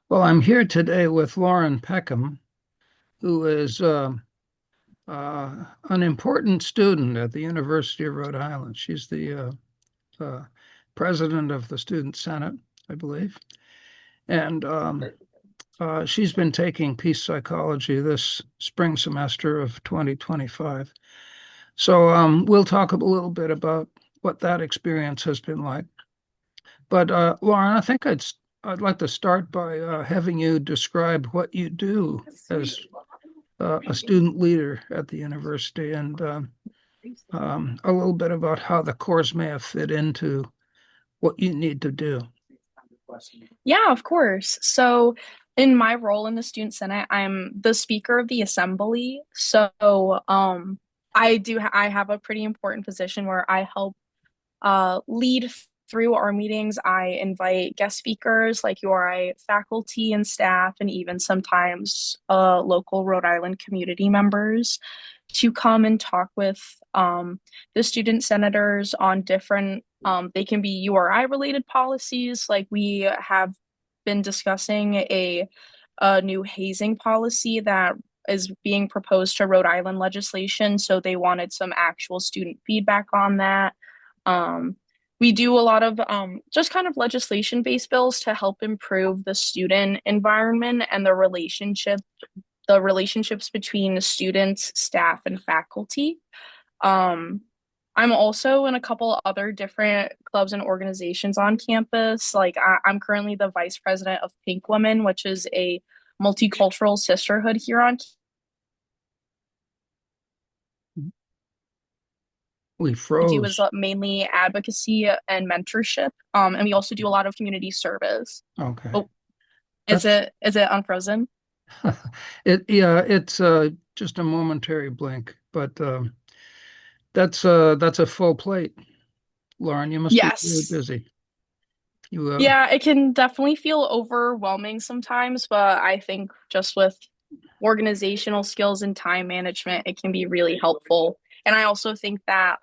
Well, I'm here today with Lauren Peckham, who is an important student at the University of Rhode Island. She's the president of the Student Senate, I believe, and she's been taking peace psychology this spring semester of 2025. So we'll talk a little bit about what that experience has been like. But Lauren, I'd like to start by having you describe what you do as a student leader at the university and a little bit about how the course may have fit into what you need to do. Yeah, of course. So, in my role in the Student Senate, I'm the Speaker of the Assembly. I have a pretty important position where I help lead through our meetings. I invite guest speakers like URI faculty and staff, and even sometimes local Rhode Island community members to come and talk with the student senators on different, they can be URI related policies. Like we have been discussing a new hazing policy that is being proposed to Rhode Island legislation. So they wanted some actual student feedback on that. Um, we do a lot of just kind of legislation based bills to help improve the student environment and the relationships between students, staff, and faculty. Um, I'm also in a couple other different clubs and organizations on campus. I'm currently the vice president of Pink Women, which is a multicultural sisterhood here on. We We do is froze. mainly advocacy and mentorship, and we also do a lot of community service. Okay. Oh, That's is it unfrozen? yeah, it's just a momentary blink, but that's a full plate. Lauren, you must be really Yes. busy. You Yeah, it can definitely feel overwhelming sometimes, but I think just with organizational skills and time management, it can be really helpful. And I also think that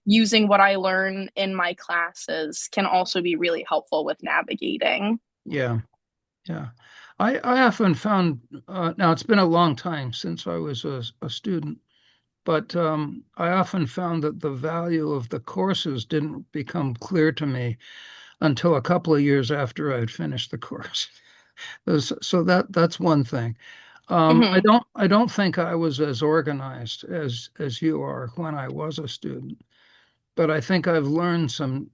using what I learn in my classes can also be really helpful with navigating. yeah. Yeah. I often found, now it's been a long time since I was a student, but I often found that the value of the courses didn't become clear to me until a couple of years after I'd finished the course. So that's one thing. Hmm. I don't think I was as organized as you are when I was a student, but I think I've learned some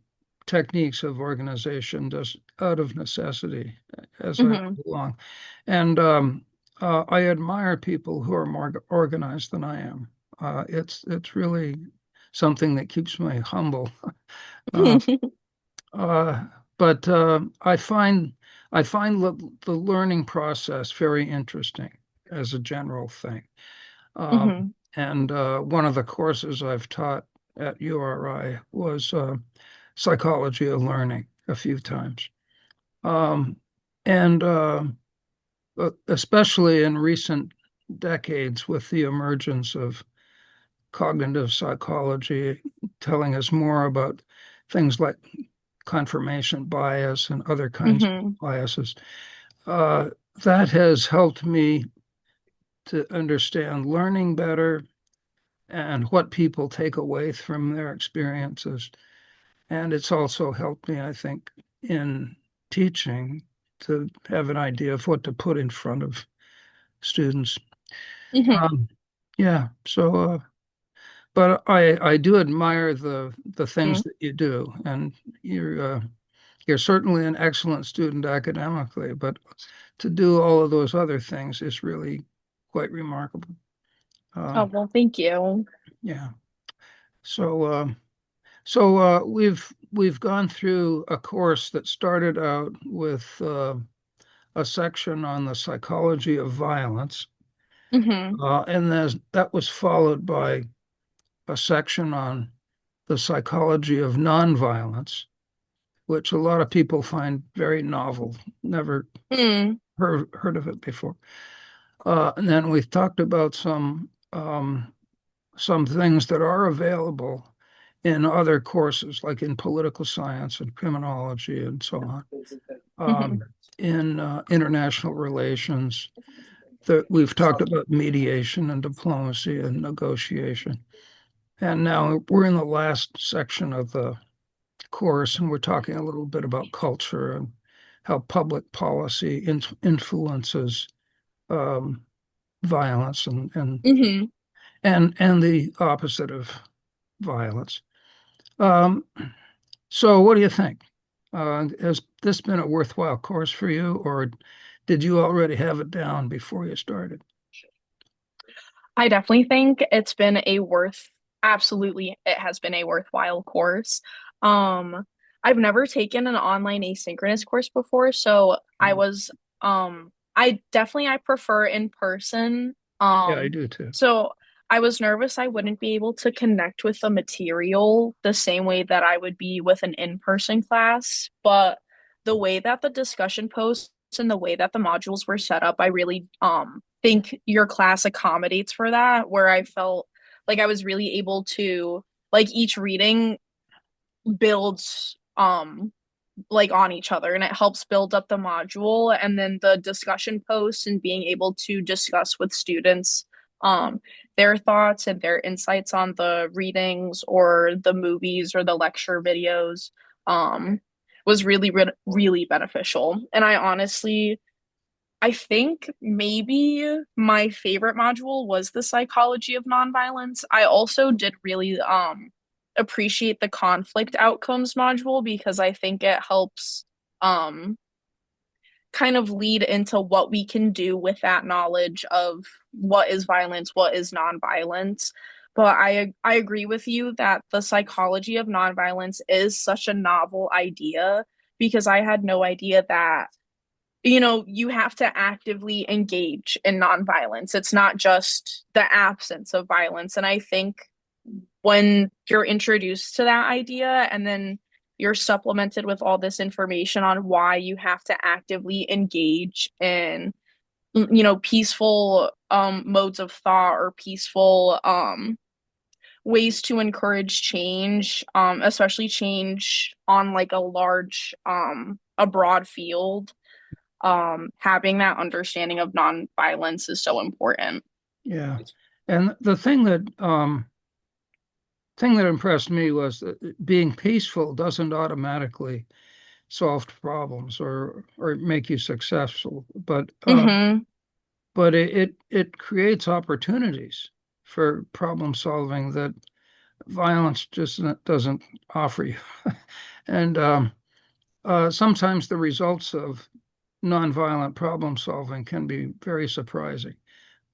techniques of organization just out of necessity as I Hmm. went along. And I admire people who are more organized than I am. It's really something that keeps me humble. Uh, uh, but I find the learning process very interesting as a general thing. Hmm. And one of the courses I've taught at URI was psychology of learning a few times. Um, and especially in recent decades with the emergence of cognitive psychology, telling us more about things like confirmation bias and other kinds of Hmm. biases. Uh, that has helped me to understand learning better and what people take away from their experiences. And it's also helped me, I think, in teaching to have an idea of what to put in front of students. Hmm. Um, yeah, so but I do admire the things that you do, and you're certainly an excellent student academically, but to do all of those other things is really quite remarkable. Oh, Uh, well, thank you. yeah. So we've gone through a course that started out with a section on the psychology of violence, Hmm. and that was followed by a section on the psychology of nonviolence, which a lot of people find very novel. Never Mm. heard of it before. And then we've talked about some things that are available in other courses, like in political science and criminology and so on. um, Hmm. in international relations. We've talked about mediation and diplomacy and negotiation. And now we're in the last section of the course, and we're talking a little bit about culture and how public policy influences um, violence Hmm. and the opposite of violence. Um, so, what do you think? Has this been a worthwhile course for you, or did you already have it down before you started? I definitely think it's been absolutely, it has been a worthwhile course. Um, I've never taken an online asynchronous course before, so I prefer in person. Yeah, I do too. So I was nervous I wouldn't be able to connect with the material the same way that I would be with an in-person class, but the way that the discussion posts and the way that the modules were set up, I really think your class accommodates for that, where I felt like I was really able to like each reading builds like on each other and it helps build up the module and then the discussion posts and being able to discuss with students um their thoughts and their insights on the readings or the movies or the lecture videos um was really beneficial. And I think maybe my favorite module was the psychology of nonviolence. I also did really appreciate the conflict outcomes module because I think it helps um kind of lead into what we can do with that knowledge of what is violence, what is nonviolence. But I agree with you that the psychology of nonviolence is such a novel idea because I had no idea that you have to actively engage in nonviolence. It's not just the absence of violence. And I think when you're introduced to that idea and then you're supplemented with all this information on why you have to actively engage in, peaceful modes of thought or peaceful ways to encourage change, especially change on like a broad field, having that understanding of nonviolence is so important. Yeah. And the thing that impressed me was that being peaceful doesn't automatically solve problems or make you successful, Mm-hmm. but it creates opportunities for problem solving that violence just doesn't offer you. And sometimes the results of nonviolent problem solving can be very surprising.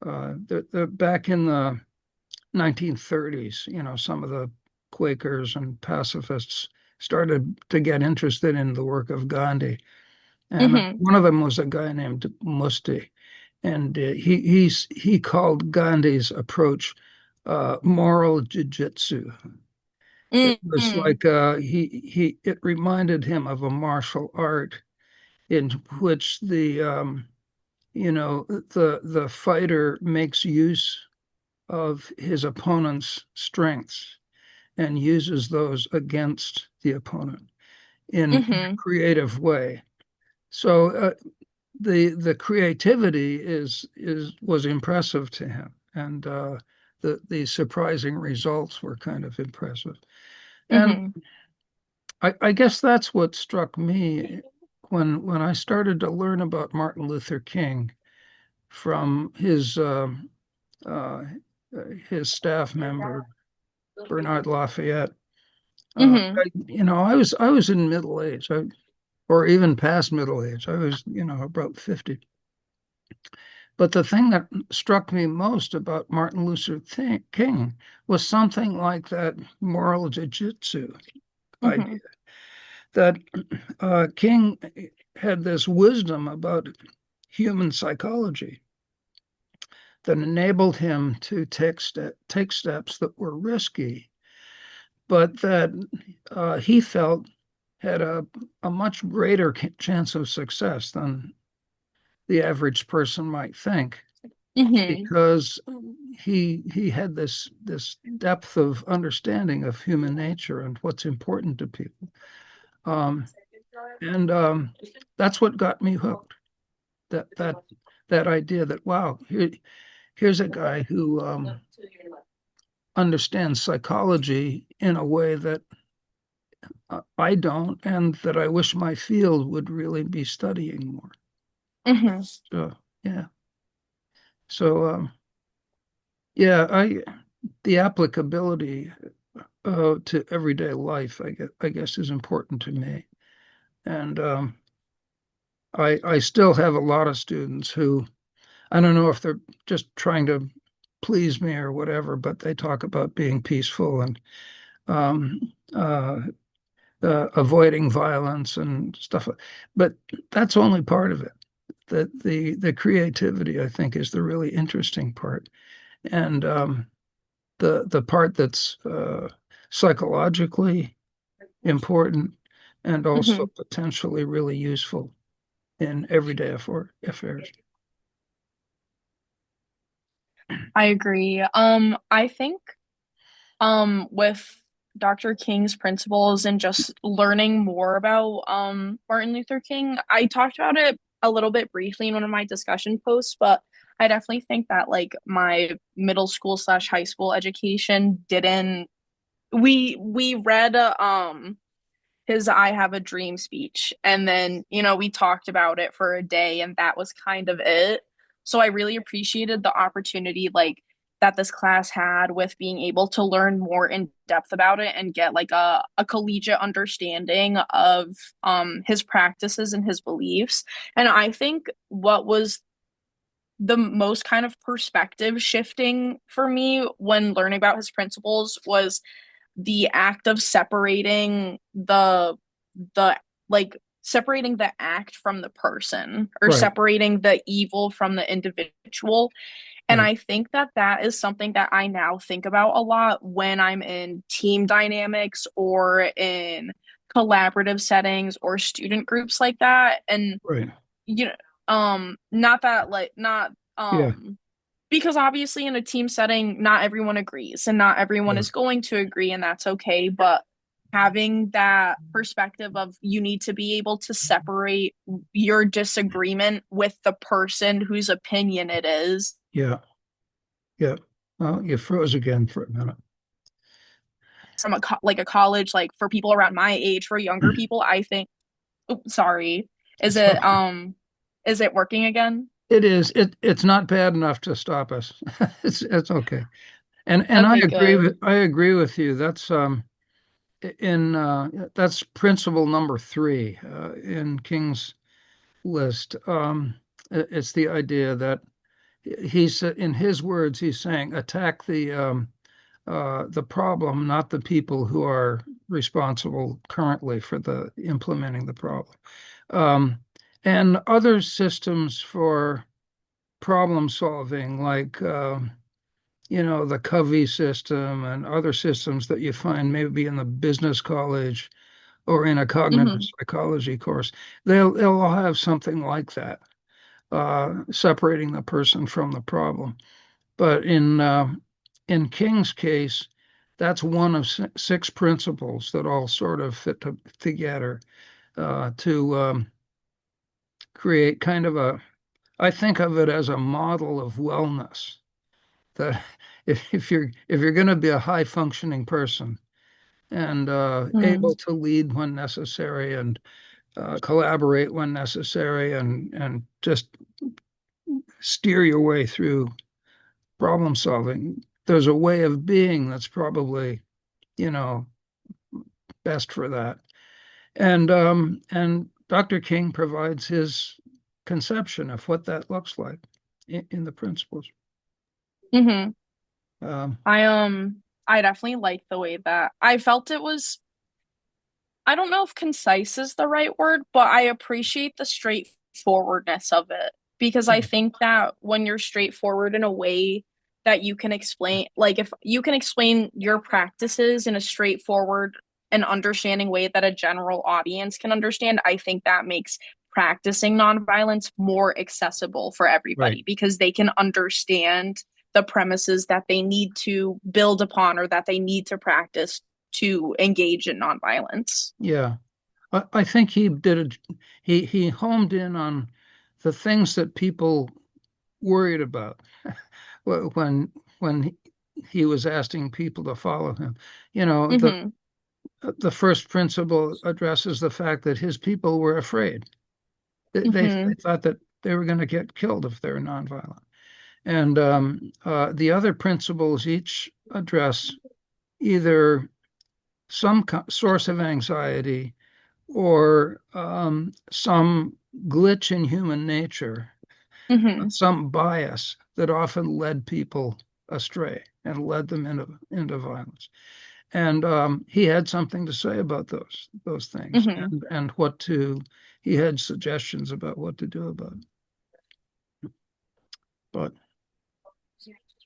Back in the 1930s, some of the Quakers and pacifists started to get interested in the work of Gandhi. And Mm-hmm. one of them was a guy named Musti. And he called Gandhi's approach moral jiu-jitsu. It was Mm-hmm. like it reminded him of a martial art in which the fighter makes use of his opponent's strengths and uses those against the opponent in a Mm-hmm. creative way. So the creativity is was impressive to him, and the surprising results were kind of impressive. And Mm-hmm. I guess that's what struck me when I started to learn about Martin Luther King from uh, his staff member Bernard Lafayette. Mm-hmm. I was in middle age, or even past middle age. I was, about 50. But the thing that struck me most about Martin Luther King was something like that moral jiu-jitsu idea. Mm-hmm. That King had this wisdom about human psychology that enabled him to take steps that were risky, but that he felt had a much greater chance of success than the average person might think, Mm-hmm. because he had this depth of understanding of human nature and what's important to people. Um, And that's what got me hooked. That that that idea that wow, here's a guy who understands psychology in a way that I don't, and that I wish my field would really be studying more. Hmm. So yeah, so yeah, I the applicability to everyday life, I guess, is important to me, and I still have a lot of students who I don't know if they're just trying to please me or whatever, but they talk about being peaceful and um, uh, avoiding violence and stuff. But that's only part of it. The creativity, I think, is the really interesting part, and the part that's psychologically important and also Hmm. potentially really useful in everyday affairs. I agree. I think with Dr. King's principles and just learning more about Martin Luther King, I talked about it a little bit briefly in one of my discussion posts, but I definitely think that like my middle school slash high school education didn't we read his I Have a Dream speech. And then, we talked about it for a day and that was kind of it. So I really appreciated the opportunity like that this class had with being able to learn more in depth about it and get like a collegiate understanding of his practices and his beliefs. And I think what was the most kind of perspective shifting for me when learning about his principles was the act of the like separating the act from the person or Right, separating the evil from the individual. And right, I think that that is something that I now think about a lot when I'm in team dynamics or in collaborative settings or student groups like that. And right. you know, not that like not Yeah, because obviously in a team setting, not everyone agrees and not everyone yeah, is going to agree, and that's okay. But having that perspective of you need to be able to separate your disagreement with the person whose opinion it is yeah, yeah. Well, you froze again for a minute. from like a college, like for people around my age, for younger people, I think, oh, sorry, is So it working again? it is. It's not bad enough to stop us. It's okay. And Okay, good. I agree with you. That's principle number three in King's list. It's the idea that he's in his words he's saying attack the problem, not the people who are responsible currently for the implementing the problem. Um, and other systems for problem solving, like the Covey system and other systems that you find maybe in the business college or in a cognitive Hmm. psychology course, they'll all have something like that, separating the person from the problem. But in King's case, that's one of six principles that all sort of together to create kind of I think of it as a model of wellness. That if you're going to be a high functioning person and able to lead when necessary and collaborate when necessary and just steer your way through problem solving, there's a way of being that's probably you know best for that. And Dr. King provides his conception of what that looks like in the principles. Hmm. Um, I definitely like the way that I felt it was. I don't know if concise is the right word, but I appreciate the straightforwardness of it because I think that when you're straightforward in a way that you can explain, like if you can explain your practices in a straightforward and understanding way that a general audience can understand, I think that makes practicing nonviolence more accessible for right. everybody because they can understand the premises that they need to build upon or that they need to practice to engage in nonviolence. Yeah. I think he did he homed in on the things that people worried about when he was asking people to follow him. You know, Mm-hmm. the first principle addresses the fact that his people were afraid. They Mm-hmm. thought that they were going to get killed if they were nonviolent. And the other principles each address either some source of anxiety or some glitch in human nature, Mm-hmm. some bias that often led people astray and led them into violence. And he had something to say about those things Mm-hmm. and what to. He had suggestions about what to do about it. But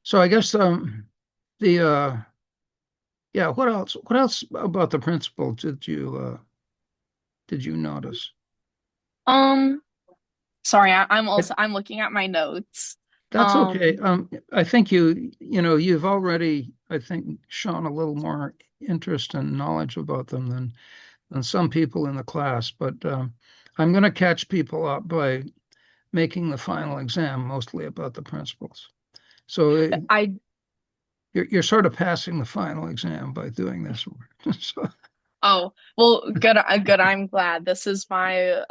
so I guess the yeah. What else? What else about the principle did you notice? Um, Sorry, I'm It, also I'm looking at my notes. that's okay. Um, I think you've already I think shown a little more interest and knowledge about them than some people in the class. But I'm going to catch people up by making the final exam mostly about the principles. So I you're sort of passing the final exam by doing this work. So Oh, well, good. Good. I'm glad. This is my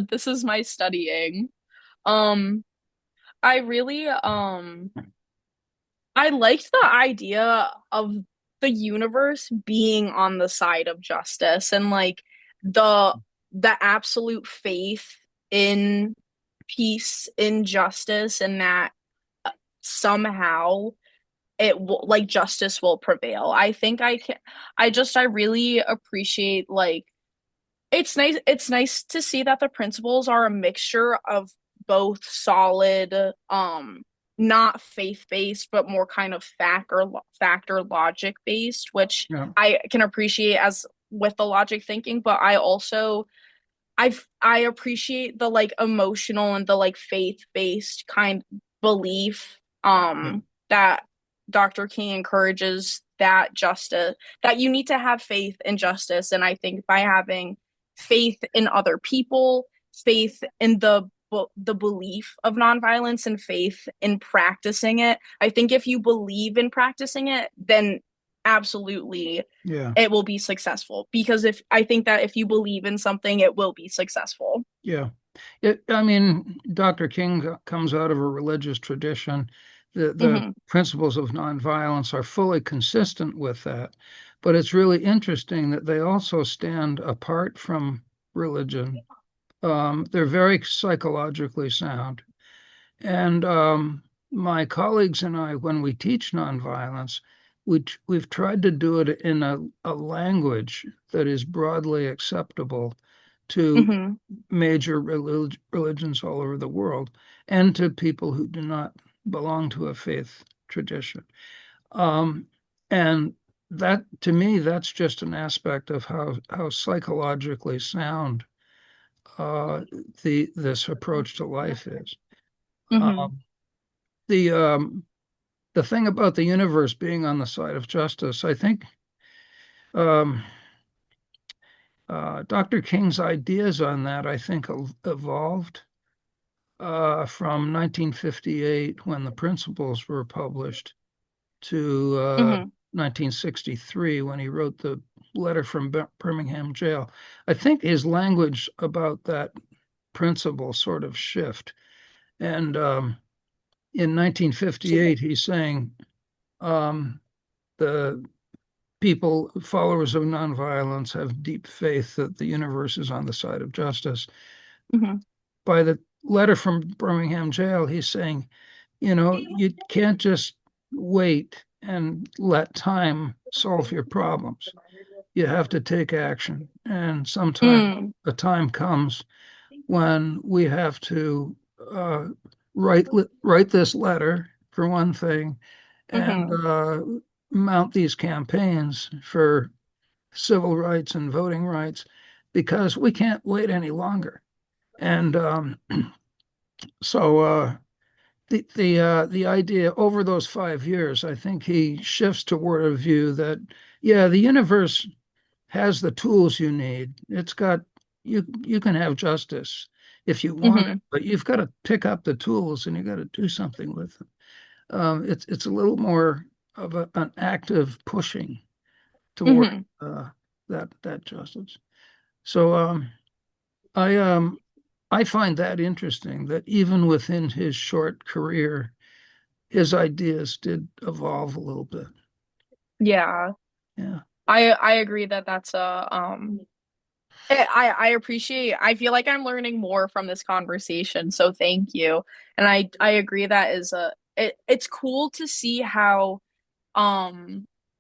this is my studying. Um, I really I liked the idea of the universe being on the side of justice and like the the absolute faith in peace, in justice, and that somehow it will like justice will prevail. I think I can I really appreciate like it's nice to see that the principles are a mixture of both solid not faith-based but more kind of factor logic based, which yeah, I can appreciate as with the logic thinking, but I also I appreciate the like emotional and the like faith-based kind belief yeah, that Dr. King encourages that justice that you need to have faith in justice. And I think by having faith in other people, faith in the belief of nonviolence and faith in practicing it, I think if you believe in practicing it, then absolutely yeah, it will be successful because if I think that if you believe in something, it will be successful. yeah. I mean, Dr. King comes out of a religious tradition. The Hmm. principles of nonviolence are fully consistent with that. But it's really interesting that they also stand apart from religion. They're very psychologically sound. And my colleagues and I, when we teach nonviolence, we've tried to do it in a language that is broadly acceptable to Hmm. major religions all over the world and to people who do not belong to a faith tradition. Um, and that, to me, that's just an aspect of how psychologically sound uh, this approach to life is. Hmm. Um, the the thing about the universe being on the side of justice, I think um, Dr. King's ideas on that, I think, evolved from 1958 when the principles were published to Hmm. 1963 when he wrote the letter from Birmingham jail. I think his language about that principle sort of shift. And in 1958, he's saying um, the people, followers of nonviolence, have deep faith that the universe is on the side of justice. Hmm. By the letter from Birmingham jail, he's saying, you can't just wait and let time solve your problems. You have to take action. And sometimes Mm. a time comes when we have to uh, write this letter for one thing, and Hmm. mount these campaigns for civil rights and voting rights because we can't wait any longer. And so the idea over those 5 years, I think he shifts toward a view that yeah, the universe has the tools you need. It's got you can have justice if you want it, Hmm. but you've got to pick up the tools and you got to do something with them. It's a little more of an active pushing toward Hmm. uh, that justice. So I I find that interesting that even within his short career, his ideas did evolve a little bit. Yeah. Yeah, I agree that that's a I appreciate I feel like I'm learning more from this conversation, so thank you. And I agree that is it's cool to see how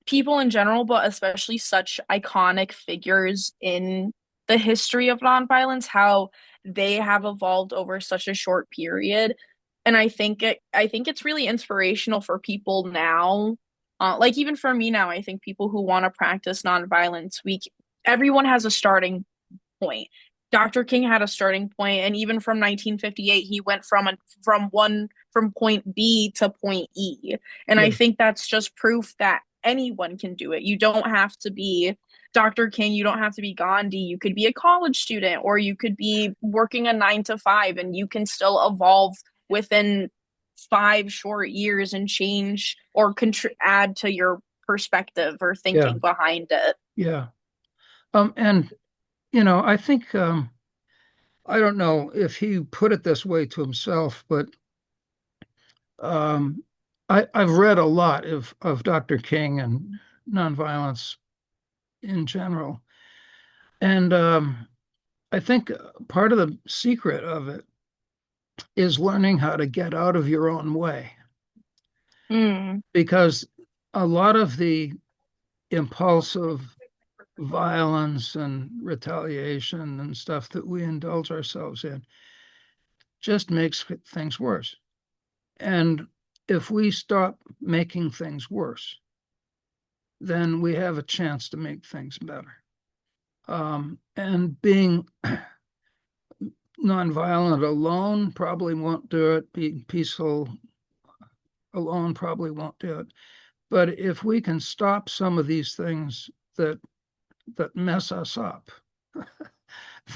people in general, but especially such iconic figures in the history of nonviolence, how they have evolved over such a short period. And I think it's really inspirational for people now. Like even for me now, I think people who want to practice nonviolence, everyone has a starting point. Dr. King had a starting point, and even from 1958, he went from point B to point E. And I yeah, think that's just proof that anyone can do it. You don't have to be Dr. King, you don't have to be Gandhi. You could be a college student, or you could be working a 9 to 5, and you can still evolve within 5 short years and change or add to your perspective or yeah, thinking behind it. yeah. And I think I don't know if he put it this way to himself, but um, I've read a lot of Dr. King and nonviolence in general, and I think part of the secret of it is learning how to get out of your own way, Mm, because a lot of the impulsive violence and retaliation and stuff that we indulge ourselves in just makes things worse. And if we stop making things worse, then we have a chance to make things better. And being nonviolent alone probably won't do it. Being peaceful alone probably won't do it. But if we can stop some of these things that mess us up,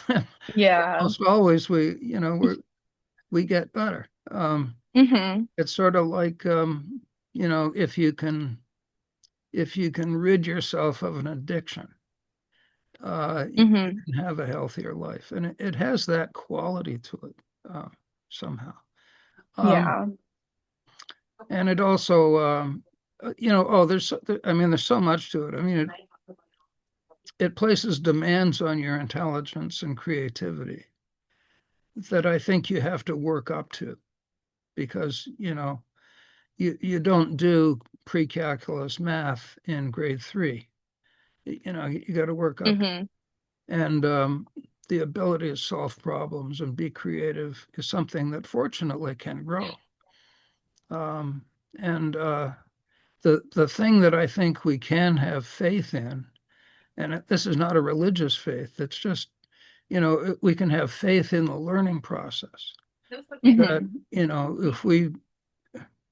then yeah. almost always we get better. Hmm. It's sort of like if you can rid yourself of an addiction, you Hmm. can have a healthier life, and it has that quality to it somehow. Um, Yeah. and it also, oh, I mean, there's so much to it. I mean, it places demands on your intelligence and creativity that I think you have to work up to because, you don't do pre-calculus math in grade 3. You got to work up. Hmm. And the ability to solve problems and be creative is something that fortunately can grow. And the thing that I think we can have faith in, and this is not a religious faith, it's just, we can have faith in the learning process. That, Hmm. if we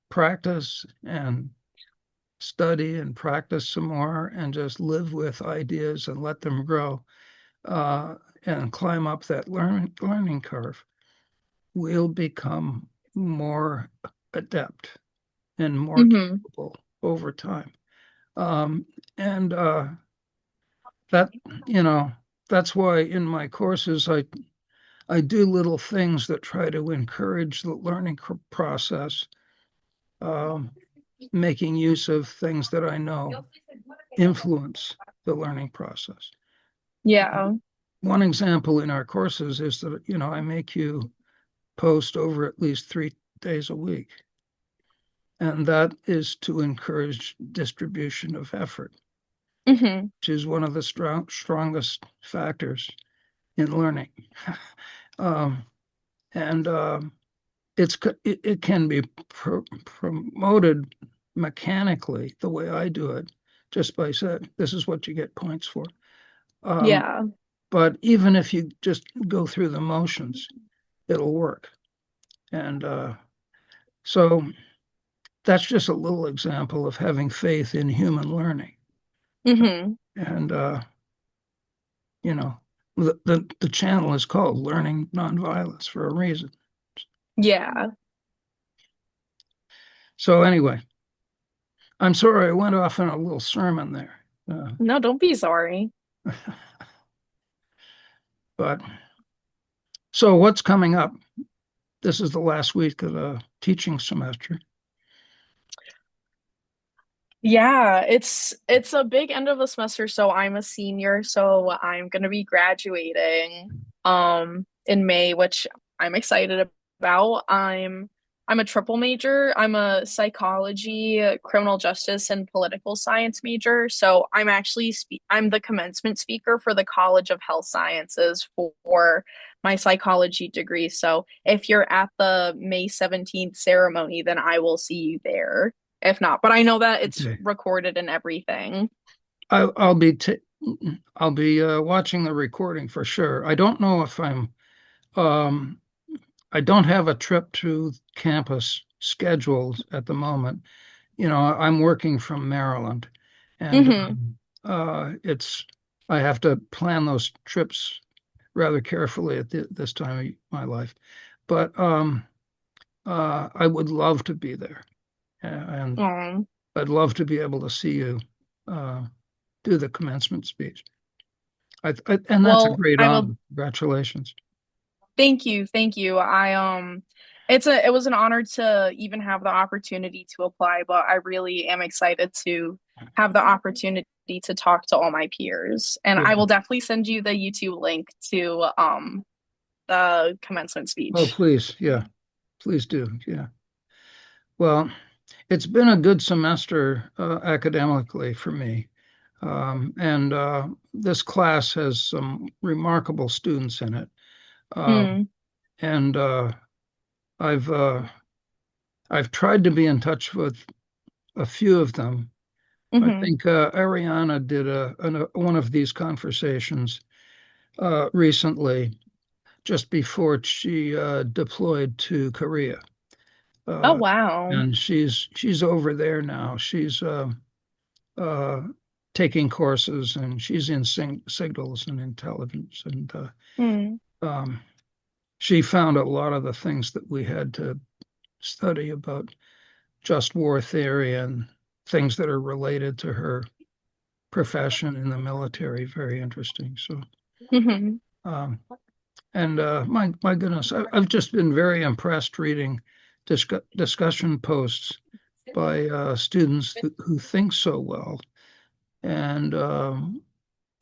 practice and study and practice some more and just live with ideas and let them grow uh, and climb up that learning curve, we'll become more adept and more Hmm. capable over time. Um, and that, you know, that's why in my courses I do little things that try to encourage the learning process, um, making use of things that I know influence the learning process. Yeah. One example in our courses is that, I make you post over at least 3 days a week. And that is to encourage distribution of effort, Hmm. which is one of the strongest factors in learning. um, and it can be promoted mechanically the way I do it, just by saying this is what you get points for. Um, Yeah. but even if you just go through the motions, it'll work. And so that's just a little example of having faith in human learning. Hmm. And you know, The channel is called Learning Nonviolence for a reason. Yeah. So anyway, I'm sorry I went off on a little sermon there. No, don't be sorry. But so what's coming up? This is the last week of the teaching semester. Yeah, it's a big end of the semester, so I'm a senior, so I'm gonna be graduating in May, which I'm excited about. I'm a triple major. I'm a psychology, criminal justice, and political science major. So I'm the commencement speaker for the College of Health Sciences for my psychology degree. So if you're at the May 17th ceremony, then I will see you there if not. But I know that it's Okay. recorded and everything. I'll be I'll be watching the recording for sure. I don't know if um I don't have a trip to campus scheduled at the moment. You know, I'm working from Maryland, and Hmm. it's I have to plan those trips rather carefully at this time of my life. But I would love to be there, and Um, I'd love to be able to see you uh, do the commencement speech. And that's a well, great I will honor. Congratulations. thank you, thank you. It was an honor to even have the opportunity to apply, but I really am excited to have the opportunity to talk to all my peers. And I Yeah. will definitely send you the YouTube link to the commencement Oh, speech. please. Yeah. Please do. Yeah. Well, it's been a good semester academically for me. And this class has some remarkable students in it. Uh, Mm, and I've uh, I've tried to be in touch with a few of them. I hmm. think Ariana did one of these conversations recently, just before she deployed to Korea. Oh Uh, wow. and she's over there now. She's uh, taking courses, and she's in signals and intelligence. And Mm, um, she found a lot of the things that we had to study about just war theory and things that are related to her profession in the military very interesting. So, hmm. um, and my goodness, I've just been very impressed reading discussion posts by students who think so well and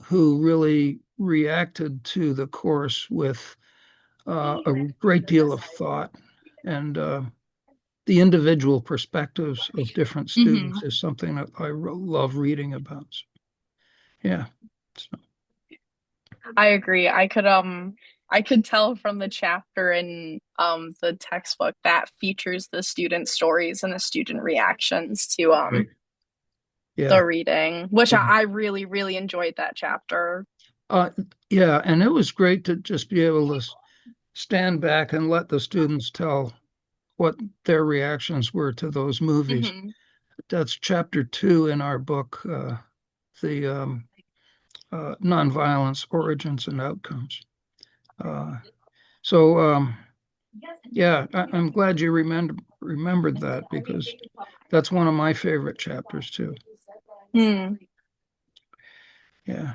who really reacted to the course with a great deal of thought. And the individual perspectives of different students Hmm. is something that I love reading about. So, yeah. So, I agree. I could tell from the chapter in the textbook that features the student stories and the student reactions to right. the Yeah. reading, which Yeah. I really, really enjoyed that chapter. Uh, yeah. And it was great to just be able to stand back and let the students tell what their reactions were to those movies. Hmm. That's chapter 2 in our book, the Nonviolence Origins and Outcomes. Uh, so, yeah, I'm glad you remembered that because that's one of my favorite chapters too. Hmm. Yeah.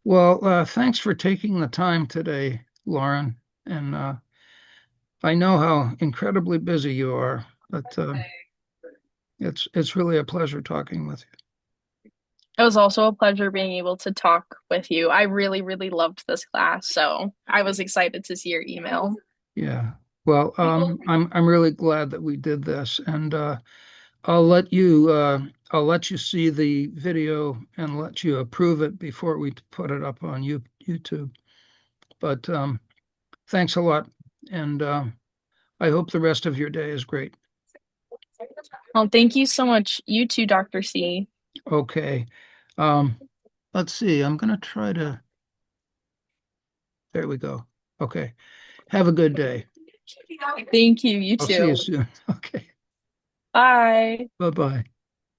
Well, thanks for taking the time today, Lauren. And I know how incredibly busy you are, but it's really a pleasure talking with It was also a pleasure being able to talk with you. I really, really loved this class, so I was excited to see your email. you. Yeah. Well, I'm really glad that we did this, and I'll let you see the video and let you approve it before we put it up on YouTube. But thanks a lot, and I hope the rest of your day is great. Well, thank you so much. You too, Dr. C. Okay. Um, let's see. I'm gonna try to. There we go. Okay. Have a good day. Thank you. You I'll see you too. soon. Okay. Bye. Bye-bye.